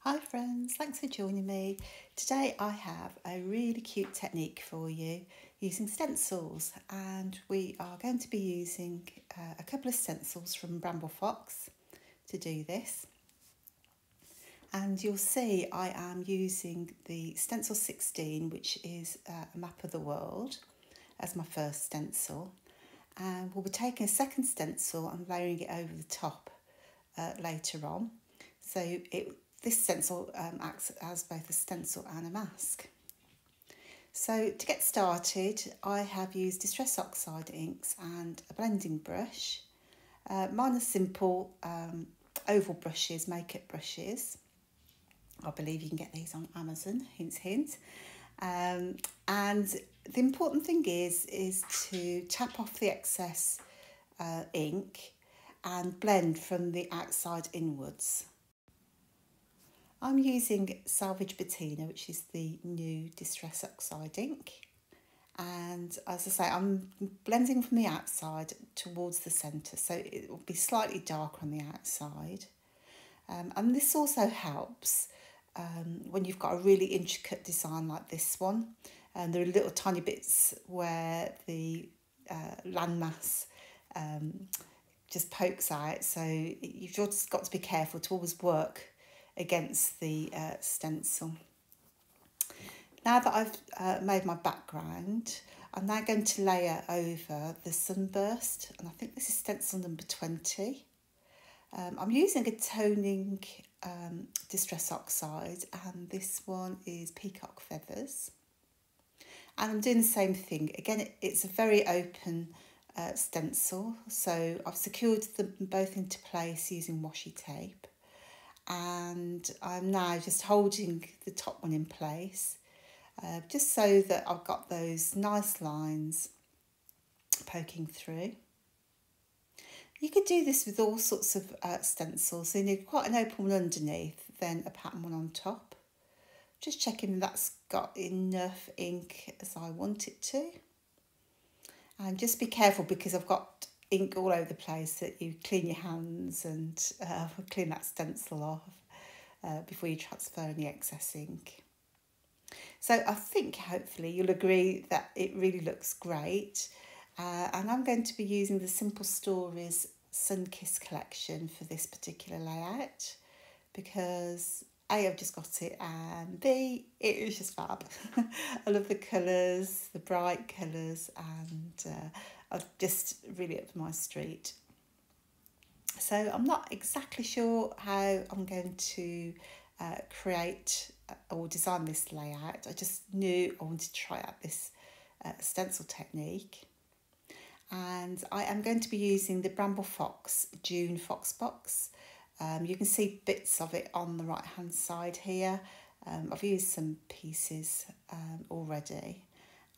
Hi friends, thanks for joining me. Today I have a really cute technique for you using stencils, and we are going to be using a couple of stencils from Bramble Fox to do this. And you'll see I am using the Stencil 16, which is a map of the world, as my first stencil. And we'll be taking a second stencil and layering it over the top later on. So this stencil acts as both a stencil and a mask. So to get started, I have used Distress Oxide inks and a blending brush. Mine are simple oval brushes, makeup brushes. I believe you can get these on Amazon, hint, hint. And the important thing is to tap off the excess ink and blend from the outside inwards. I'm using Salvage Patina, which is the new Distress Oxide ink. And as I say, I'm blending from the outside towards the centre, so it will be slightly darker on the outside. And this also helps when you've got a really intricate design like this one. And there are little tiny bits where the landmass just pokes out, so you've just got to be careful to always work against the stencil. Now that I've made my background, I'm now going to layer over the sunburst, and I think this is stencil number 20. I'm using a toning Distress Oxide, and this one is Peacock Feathers. And I'm doing the same thing. Again, it's a very open stencil, so I've secured them both into place using washi tape. And I'm now just holding the top one in place, just so that I've got those nice lines poking through. You could do this with all sorts of stencils. So you need quite an open one underneath, then a pattern one on top. Just checking that's got enough ink as I want it to. And just be careful, because I've got ink all over the place, that you clean your hands and clean that stencil off before you transfer any excess ink. So I think hopefully you'll agree that it really looks great. And I'm going to be using the Simple Stories Sun-Kissed collection for this particular layout, because A, I've just got it, and B, it is just fab. I love the colours, the bright colours, and I've just really up my street. So I'm not exactly sure how I'm going to create or design this layout. I just knew I wanted to try out this stencil technique. And I am going to be using the Bramble Fox June Fox box. You can see bits of it on the right hand side here. I've used some pieces already,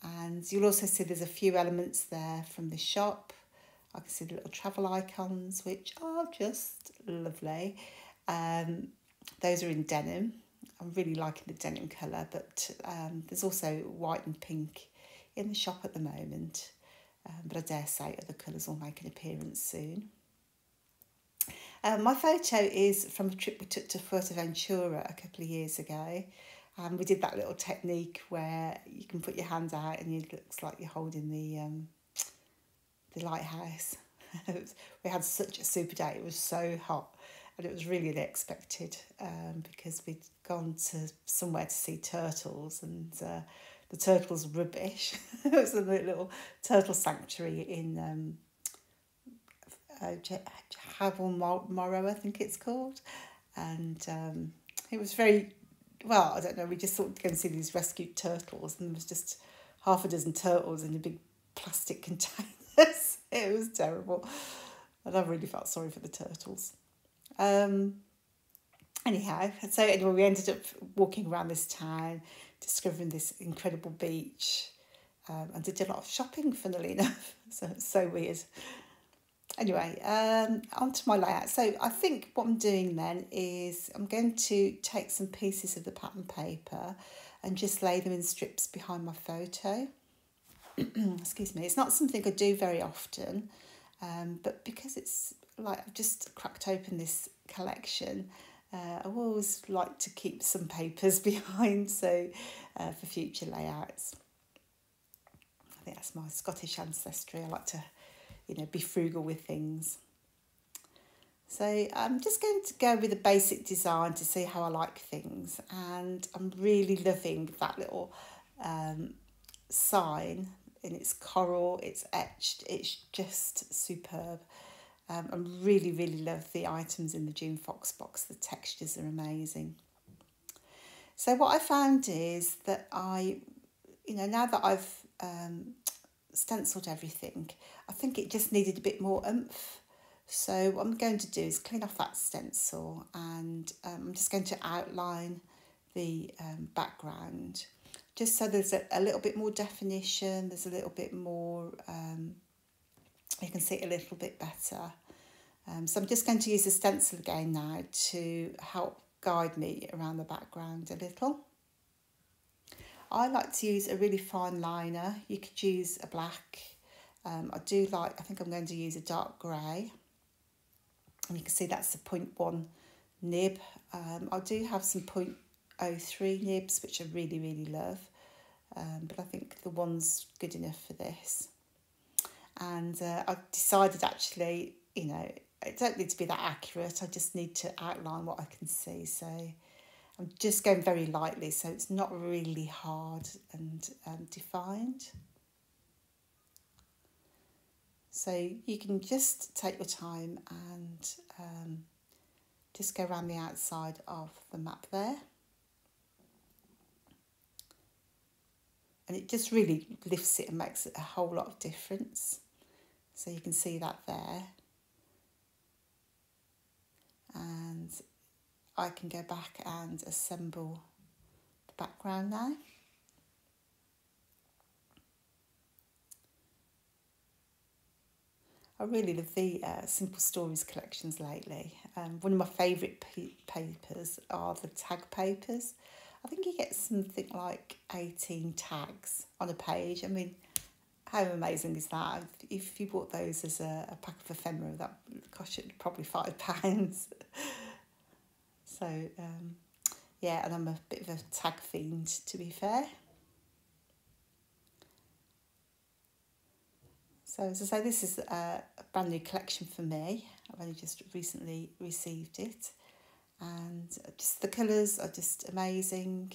and you'll also see there's a few elements there from the shop. I can see the little travel icons, which are just lovely. Those are in denim. I'm really liking the denim colour, but there's also white and pink in the shop at the moment. But I dare say other colours will make an appearance soon. My photo is from a trip we took to Fuerteventura a couple of years ago. We did that little technique where you can put your hand out and it looks like you're holding the lighthouse. We had such a super day. It was so hot, and it was really unexpected because we'd gone to somewhere to see turtles, and the turtles were rubbish. It was a little turtle sanctuary in Morag, I think it's called, and it was very, well, I don't know, we just thought to go and see these rescued turtles, and there was just half a dozen turtles in a big plastic containers. It was terrible, and I really felt sorry for the turtles. Anyhow, so anyway, we ended up walking around this town, discovering this incredible beach, and did a lot of shopping, funnily enough. So it's so weird. Anyway, onto my layout. So I think what I'm doing then is I'm going to take some pieces of the pattern paper and just lay them in strips behind my photo. Excuse me. It's not something I do very often, but because it's like I've just cracked open this collection, I always like to keep some papers behind, so for future layouts. I think that's my Scottish ancestry. I like to, be frugal with things. So I'm just going to go with a basic design to see how I like things, and I'm really loving that little sign, and it's coral, it's etched, it's just superb. I really, really love the items in the June Fox box. The textures are amazing. So what I found is that now that I've stenciled everything, I think it just needed a bit more oomph. So what I'm going to do is clean off that stencil, and I'm just going to outline the background, just so there's a little bit more definition, there's a little bit more, you can see it a little bit better. So I'm just going to use the stencil again now to help guide me around the background a little. I like to use a really fine liner. You could use a black. I think I'm going to use a dark grey. And you can see that's the 0.1 nib. I do have some 0.03 nibs, which I really, really love. But I think the one's good enough for this. And I've decided actually, I don't need to be that accurate. I just need to outline what I can see. So I'm just going very lightly, so it's not really hard and defined. So you can just take your time and just go around the outside of the map there. And it just really lifts it and makes it a whole lot of difference. So you can see that there. And I can go back and assemble the background now. I really love the Simple Stories collections lately. One of my favourite papers are the tag papers. I think you get something like 18 tags on a page. I mean, how amazing is that? If you bought those as a pack of ephemera, that cost you probably £5. So, yeah, and I'm a bit of a tag fiend, to be fair. So, as I say, this is a brand new collection for me. I've only just recently received it. And just the colours are just amazing.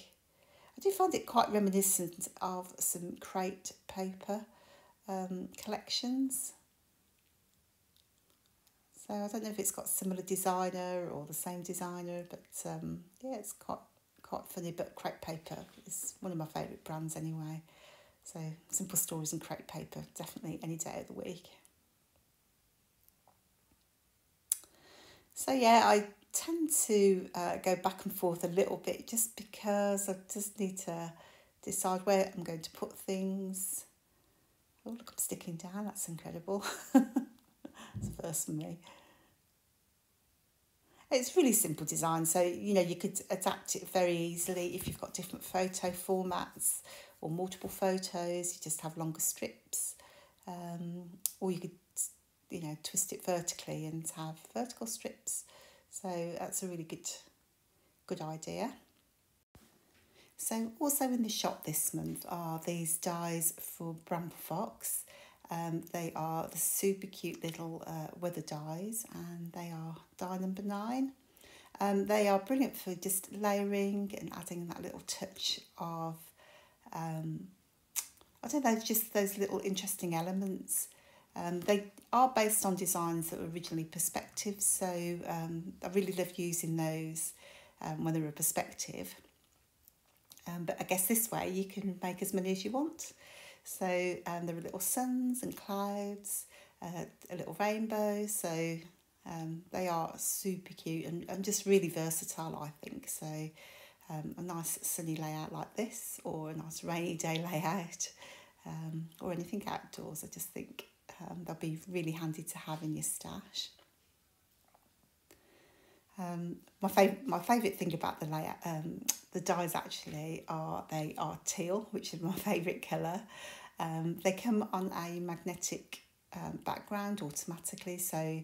I do find it quite reminiscent of some crate paper collections. So I don't know if it's got a similar designer or the same designer, but yeah, it's quite funny. But crate paper is one of my favourite brands anyway. So Simple Stories and crate paper, definitely any day of the week. So yeah, I tend to go back and forth a little bit just because I just need to decide where I'm going to put things. Oh, look, I'm sticking down. That's incredible. It's the first for me. It's really simple design, so you could adapt it very easily if you've got different photo formats or multiple photos. You just have longer strips, or you could twist it vertically and have vertical strips. So that's a really good idea. So also in the shop this month are these dies for Bramble Fox. They are the super cute little weather dies, and they are die number 9. They are brilliant for just layering and adding that little touch of, I don't know, just those little interesting elements. They are based on designs that were originally Perspectives, so I really love using those when they're a perspective. But I guess this way you can make as many as you want. So there are little suns and clouds, a little rainbow, so they are super cute and just really versatile, I think. So a nice sunny layout like this, or a nice rainy day layout, or anything outdoors, I just think they'll be really handy to have in your stash. My favourite thing about the layout, the dies actually they are teal, which is my favourite colour. They come on a magnetic background automatically, so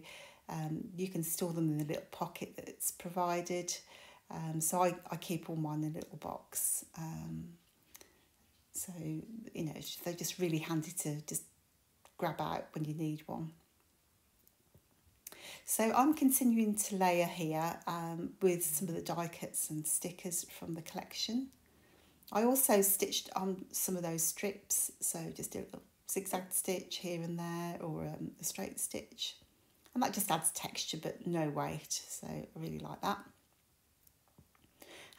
You can store them in the little pocket that's provided. So I keep all mine in a little box. So, you know, they're just really handy to just grab out when you need one. So I'm continuing to layer here with some of the die cuts and stickers from the collection. I also stitched on some of those strips, so just a little zigzag stitch here and there, or a straight stitch. And that just adds texture but no weight, so I really like that.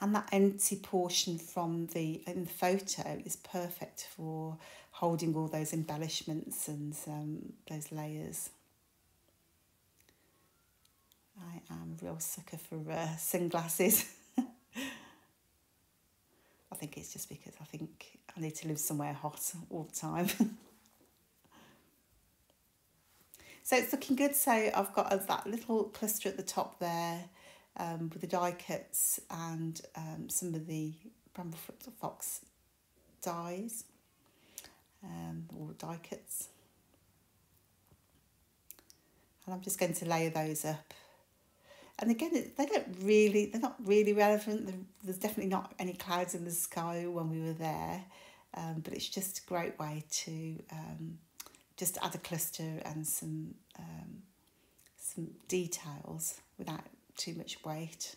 And that empty portion from in the photo is perfect for holding all those embellishments and those layers. I am a real sucker for sunglasses. I think it's just because I think I need to live somewhere hot all the time. So it's looking good. So I've got that little cluster at the top there with the die cuts and some of the Bramble Fox dies or die cuts. And I'm just going to layer those up. And again, they're not really relevant. There's definitely not any clouds in the sky when we were there, but it's just a great way to just add a cluster and some details without too much weight.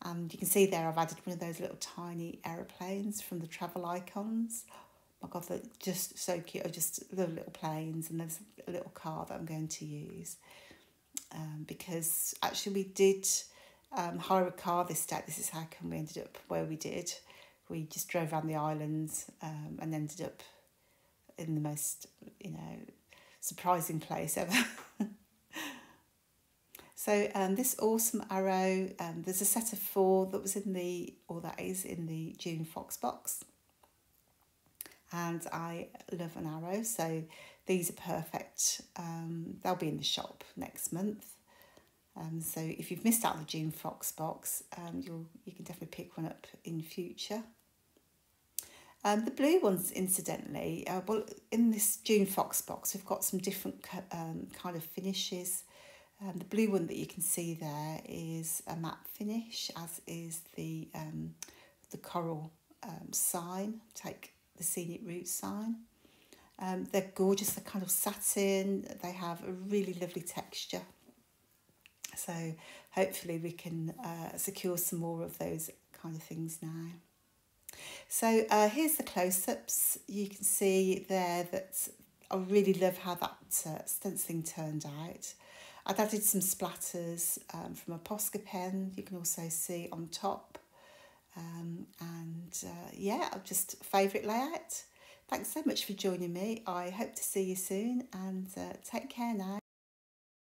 And you can see there I've added one of those little tiny aeroplanes from the travel icons. Oh my God, they're just so cute. I just love little planes, and there's a little car that I'm going to use. Because actually we did hire a car this day. This is how come we ended up where we did. We just drove around the islands and ended up in the most, you know, surprising place ever. So this awesome arrow, there's a set of 4 that was in the June Fox box. And I love an arrow, so these are perfect. They'll be in the shop next month. So if you've missed out on the June Fox box, you can definitely pick one up in future. The blue ones, incidentally, well, in this June Fox box, we've got some different kind of finishes. The blue one that you can see there is a matte finish, as is the coral sign. Take the scenic route sign. They're gorgeous. They're kind of satin. They have a really lovely texture. So hopefully we can secure some more of those kind of things now. So here's the close-ups. You can see there that I really love how that stenciling turned out. I've added some splatters from a Posca pen. You can also see on top. Yeah, just favourite layout. Thanks so much for joining me. I hope to see you soon, and take care now.